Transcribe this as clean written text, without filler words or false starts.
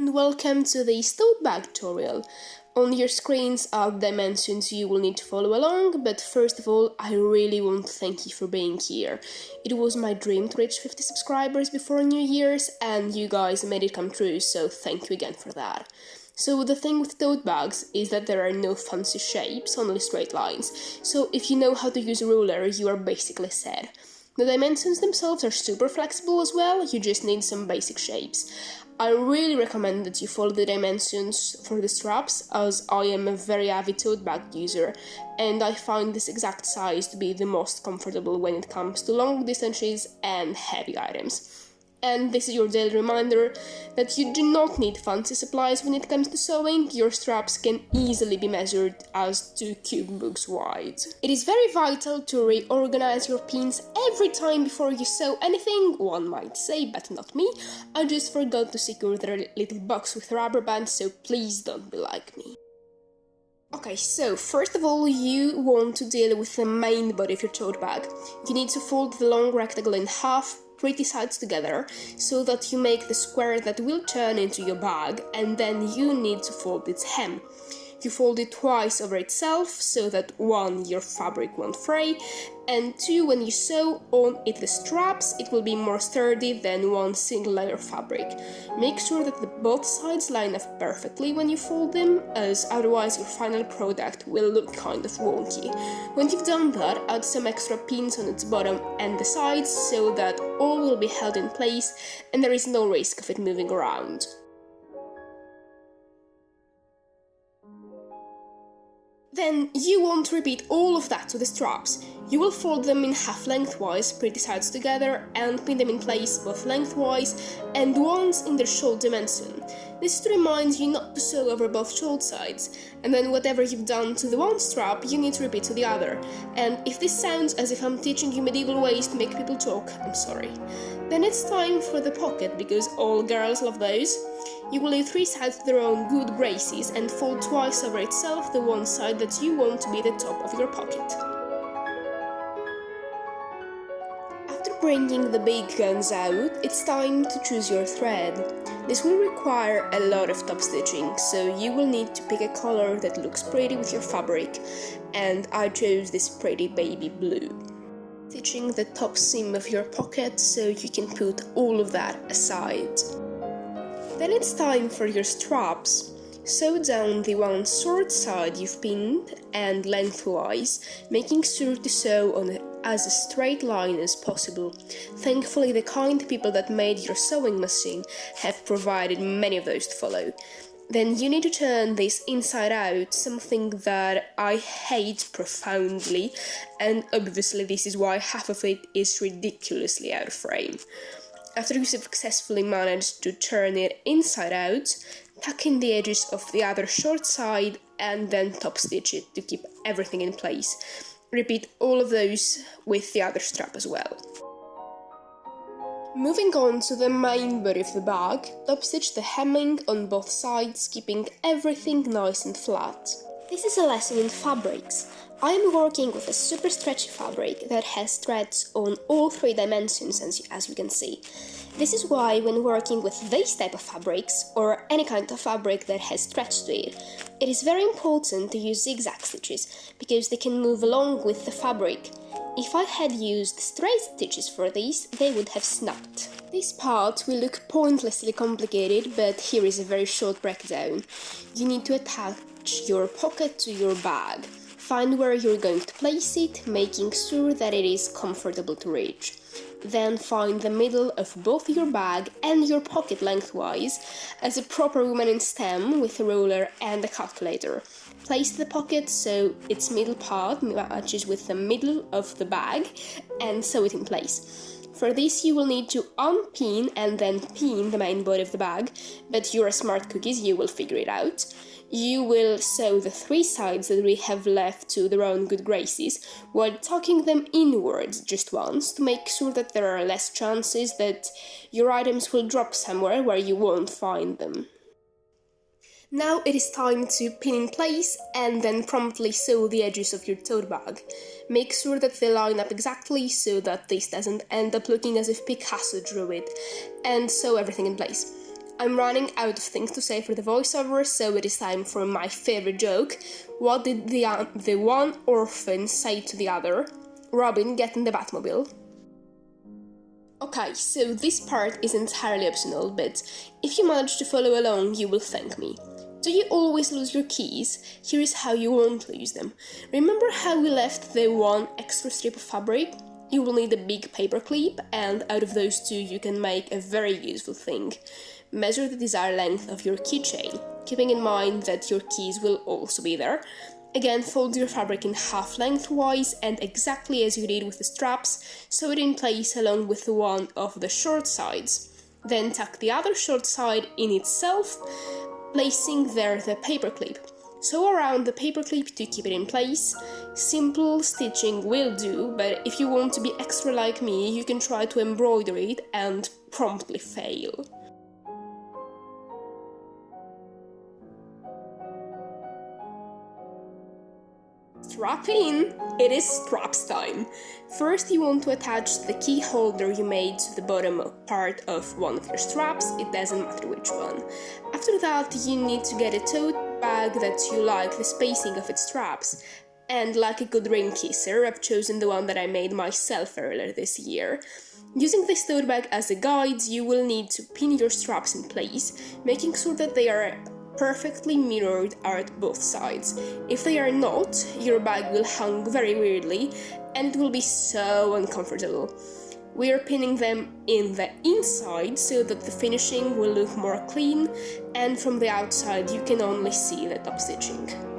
and welcome to this tote bag tutorial. On your screens are the dimensions you will need to follow along, but first of all, I really want to thank you for being here. It was my dream to reach 50 subscribers before New Year's, and you guys made it come true, so thank you again for that. So the thing with tote bags is that there are no fancy shapes, only straight lines, so if you know how to use a ruler, you are basically set. The dimensions themselves are super flexible as well, you just need some basic shapes. I really recommend that you follow the dimensions for the straps, as I am a very avid tote bag user, and I find this exact size to be the most comfortable when it comes to long distances and heavy items. And this is your daily reminder that you do not need fancy supplies when it comes to sewing. Your straps can easily be measured as 2 cube books wide. It is very vital to reorganize your pins every time before you sew anything, one might say, but not me. I just forgot to secure the little box with rubber bands, so please don't be like me. Okay, so first of all, you want to deal with the main body of your tote bag. You need to fold the long rectangle in half, pretty sides together, so that you make the square that will turn into your bag, and then you need to fold its hem. You fold it twice over itself, so that 1, your fabric won't fray, and 2, when you sew on it the straps, it will be more sturdy than one single layer of fabric. Make sure that both sides line up perfectly when you fold them, as otherwise your final product will look kind of wonky. When you've done that, add some extra pins on its bottom and the sides, so that all will be held in place and there is no risk of it moving around. Then you want to repeat all of that to the straps. You will fold them in half lengthwise, pretty sides together, and pin them in place both lengthwise and once in their shoulder dimension. This is to remind you not to sew over both shoulder sides, and then whatever you've done to the one strap, you need to repeat to the other. And if this sounds as if I'm teaching you medieval ways to make people talk, I'm sorry. Then it's time for the pocket, because all girls love those. You will leave 3 sides to their own good graces and fold twice over itself the one side that you want to be the top of your pocket. After bringing the big guns out, it's time to choose your thread. This will require a lot of top stitching, so you will need to pick a color that looks pretty with your fabric, and I chose this pretty baby blue. Stitching the top seam of your pocket so you can put all of that aside. Then it's time for your straps. Sew down the one short side you've pinned and lengthwise, making sure to sew on as a straight line as possible. Thankfully, the kind people that made your sewing machine have provided many of those to follow. Then you need to turn this inside out, something that I hate profoundly, and obviously this is why half of it is ridiculously out of frame. After you successfully manage to turn it inside out, tuck in the edges of the other short side and then top stitch it to keep everything in place. Repeat all of those with the other strap as well. Moving on to the main body of the bag, top stitch the hemming on both sides, keeping everything nice and flat. This is a lesson in fabrics. I am working with a super stretchy fabric that has threads on all 3 dimensions, as you can see. This is why when working with this type of fabrics, or any kind of fabric that has stretch to it, it is very important to use zigzag stitches, because they can move along with the fabric. If I had used straight stitches for these, they would have snapped. This part will look pointlessly complicated, but here is a very short breakdown. You need to attach your pocket to your bag. Find where you're going to place it, making sure that it is comfortable to reach. Then find the middle of both your bag and your pocket lengthwise, as a proper woman in STEM with a ruler and a calculator. Place the pocket so its middle part matches with the middle of the bag and sew it in place. For this you will need to unpin and then pin the main body of the bag, but you're a smart cookies, you will figure it out. You will sew the 3 sides that we have left to their own good graces, while tucking them inwards just once to make sure that there are less chances that your items will drop somewhere where you won't find them. Now it is time to pin in place and then promptly sew the edges of your tote bag. Make sure that they line up exactly so that this doesn't end up looking as if Picasso drew it, and sew everything in place. I'm running out of things to say for the voiceover, so it is time for my favorite joke. What did the one orphan say to the other? Robin, get in the Batmobile. Okay, so this part is entirely optional, but if you manage to follow along, you will thank me. Do you always lose your keys? Here is how you won't lose them. Remember how we left the one extra strip of fabric? You will need a big paper clip, and out of those two you can make a very useful thing. Measure the desired length of your keychain, keeping in mind that your keys will also be there. Again, fold your fabric in half lengthwise, and exactly as you did with the straps, sew it in place along with one of the short sides. Then tuck the other short side in itself, placing there the paperclip. Sew around the paperclip to keep it in place. Simple stitching will do, but if you want to be extra like me, you can try to embroider it and promptly fail. Strap in! It is straps time! First you want to attach the key holder you made to the bottom part of one of your straps, it doesn't matter which one. After that you need to get a tote bag that you like the spacing of its straps. And like a good ring kisser, I've chosen the one that I made myself earlier this year. Using this tote bag as a guide, you will need to pin your straps in place, making sure that they are perfectly mirrored at both sides. If they are not, your bag will hang very weirdly and it will be so uncomfortable. We are pinning them in the inside so that the finishing will look more clean, and from the outside you can only see the top stitching.